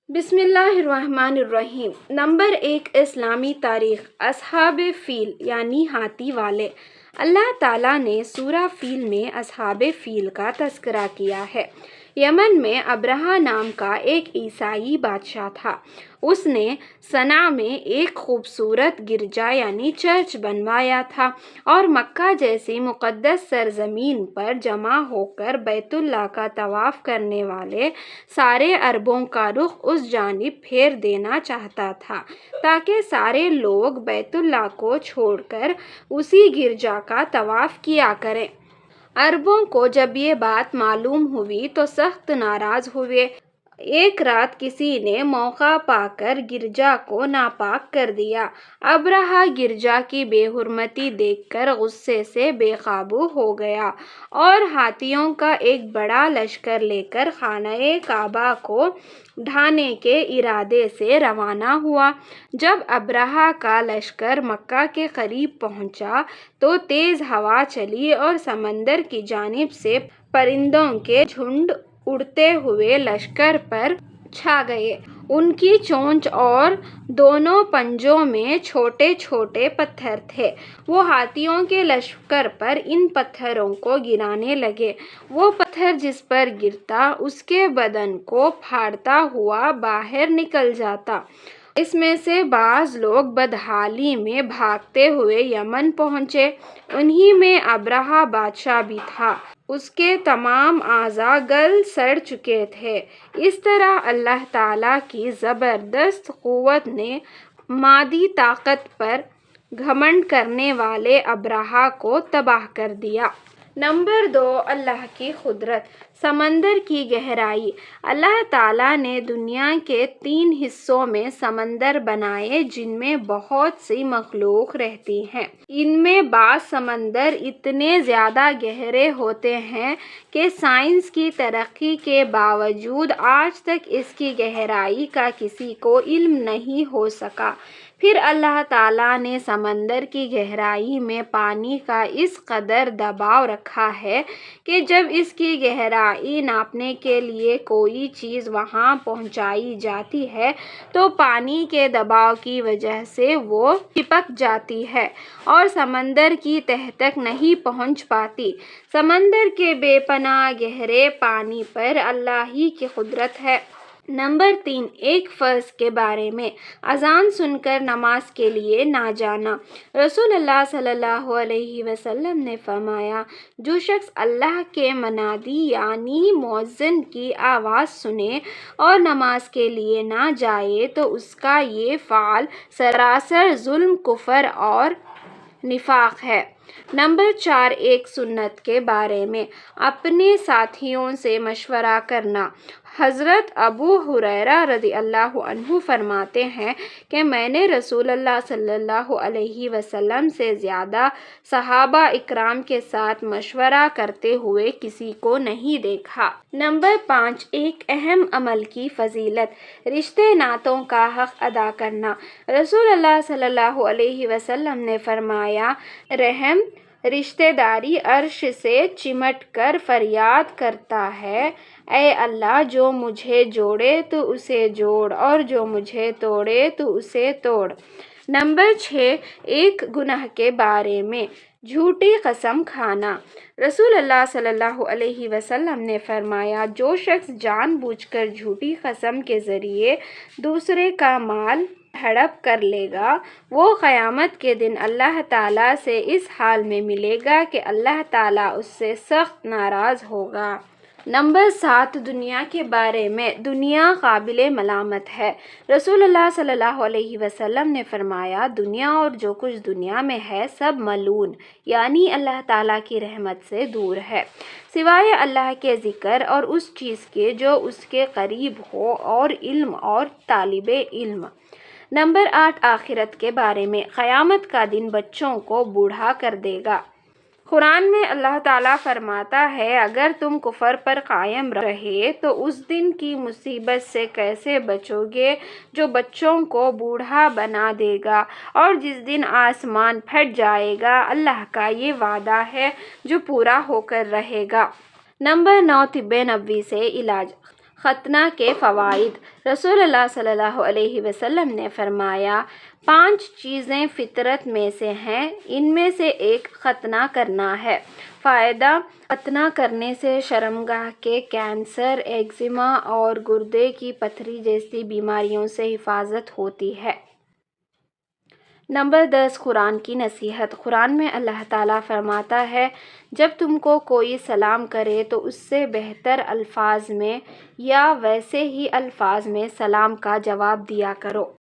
بسم اللہ الرحمن الرحیم۔ نمبر 1، اسلامی تاریخ۔ اصحاب فیل یعنی ہاتھی والے۔ اللہ تعالیٰ نے سورہ فیل میں اصحاب فیل کا تذکرہ کیا ہے۔ یمن میں ابرہہ نام کا ایک عیسائی بادشاہ تھا۔ اس نے صنعا میں ایک خوبصورت گرجا یعنی چرچ بنوایا تھا اور مکہ جیسی مقدس سرزمین پر جمع ہو کر بیت اللہ کا طواف کرنے والے سارے عربوں کا رخ اس جانب پھیر دینا چاہتا تھا تاکہ سارے لوگ بیت اللہ کو چھوڑ کر اسی گرجا کا طواف کیا کریں۔ عربوں کو جب یہ بات معلوم ہوئی تو سخت ناراض ہوئے۔ ایک رات کسی نے موقع پا کر گرجا کو ناپاک کر دیا۔ ابرہہ گرجا کی بے حرمتی دیکھ کر غصے سے بے قابو ہو گیا اور ہاتھیوں کا ایک بڑا لشکر لے کر خانہ کعبہ کو ڈھانے کے ارادے سے روانہ ہوا۔ جب ابرہہ کا لشکر مکہ کے قریب پہنچا تو تیز ہوا چلی اور سمندر کی جانب سے پرندوں کے جھنڈ اڑتے ہوئے لشکر پر چھا گئے۔ ان کی چونچ اور دونوں پنجوں میں چھوٹے چھوٹے پتھر تھے۔ وہ ہاتھیوں کے لشکر پر ان پتھروں کو گرانے لگے۔ وہ پتھر جس پر گرتا اس کے بدن کو پھاڑتا ہوا باہر نکل جاتا۔ اس میں سے بعض لوگ بدحالی میں بھاگتے ہوئے یمن پہنچے۔ انہی میں ابرہہ بادشاہ بھی تھا۔ اس کے تمام اعضاء گل سڑ چکے تھے۔ اس طرح اللہ تعالیٰ کی زبردست قوت نے مادی طاقت پر گھمنڈ کرنے والے ابرہہ کو تباہ کر دیا۔ نمبر 2، اللہ کی قدرت۔ سمندر کی گہرائی۔ اللہ تعالیٰ نے دنیا کے 3 حصوں میں سمندر بنائے جن میں بہت سی مخلوق رہتی ہے۔ ان میں بعض سمندر اتنے زیادہ گہرے ہوتے ہیں کہ سائنس کی ترقی کے باوجود آج تک اس کی گہرائی کا کسی کو علم نہیں ہو سکا۔ پھر اللہ تعالیٰ نے سمندر کی گہرائی میں پانی کا اس قدر دباؤ رکھا ہے کہ جب اس کی گہرائی ناپنے کے لیے کوئی چیز وہاں پہنچائی جاتی ہے تو پانی کے دباؤ کی وجہ سے وہ چپک جاتی ہے اور سمندر کی تہہ تک نہیں پہنچ پاتی۔ سمندر کے بے پناہ گہرے پانی پر اللہ ہی کی قدرت ہے۔ نمبر 3، ایک فرض کے بارے میں۔ اذان سن کر نماز کے لیے نہ جانا۔ رسول اللہ صلی اللہ علیہ وسلم نے فرمایا، جو شخص اللہ کے منادی یعنی مؤذن کی آواز سنے اور نماز کے لیے نہ جائے تو اس کا یہ فعل سراسر ظلم، کفر اور نفاق ہے۔ نمبر 4، ایک سنت کے بارے میں۔ اپنے ساتھیوں سے مشورہ کرنا۔ حضرت ابو ہریرہ رضی اللہ عنہ فرماتے ہیں کہ میں نے رسول اللہ صلی اللہ علیہ وسلم سے زیادہ صحابہ اکرام کے ساتھ مشورہ کرتے ہوئے کسی کو نہیں دیکھا۔ نمبر 5، ایک اہم عمل کی فضیلت۔ رشتے ناتوں کا حق ادا کرنا۔ رسول اللہ صلی اللہ علیہ وسلم نے فرمایا، رحم رشتہ داری عرش سے چمٹ کر فریاد کرتا ہے، اے اللہ جو مجھے جوڑے تو اسے جوڑ اور جو مجھے توڑے تو اسے توڑ۔ نمبر 6، ایک گناہ کے بارے میں۔ جھوٹی قسم کھانا۔ رسول اللہ صلی اللہ علیہ وسلم نے فرمایا، جو شخص جان بوجھ کر جھوٹی قسم کے ذریعے دوسرے کا مال ہڑپ کر لے گا وہ قیامت کے دن اللہ تعالیٰ سے اس حال میں ملے گا کہ اللہ تعالیٰ اس سے سخت ناراض ہوگا۔ نمبر 7، دنیا کے بارے میں۔ دنیا قابل ملامت ہے۔ رسول اللہ صلی اللہ علیہ وسلم نے فرمایا، دنیا اور جو کچھ دنیا میں ہے سب ملعون یعنی اللہ تعالیٰ کی رحمت سے دور ہے، سوائے اللہ کے ذکر اور اس چیز کے جو اس کے قریب ہو اور علم اور طالب علم۔ نمبر 8، آخرت کے بارے میں۔ قیامت کا دن بچوں کو بوڑھا کر دے گا۔ قرآن میں اللہ تعالیٰ فرماتا ہے، اگر تم کفر پر قائم رہے تو اس دن کی مصیبت سے کیسے بچو گے جو بچوں کو بوڑھا بنا دے گا اور جس دن آسمان پھٹ جائے گا۔ اللہ کا یہ وعدہ ہے جو پورا ہو کر رہے گا۔ نمبر 9، طب نبوی سے علاج۔ ختنہ کے فوائد۔ رسول اللہ صلی اللہ علیہ وسلم نے فرمایا 5 چیزیں فطرت میں سے ہیں، ان میں سے ایک ختنہ کرنا ہے۔ فائدہ: ختنہ کرنے سے شرمگاہ کے کینسر، ایگزیما اور گردے کی پتھری جیسی بیماریوں سے حفاظت ہوتی ہے۔ نمبر 10 قرآن کی نصیحت۔ قرآن میں اللہ تعالیٰ فرماتا ہے جب تم کو کوئی سلام کرے تو اس سے بہتر الفاظ میں یا ویسے ہی الفاظ میں سلام کا جواب دیا کرو۔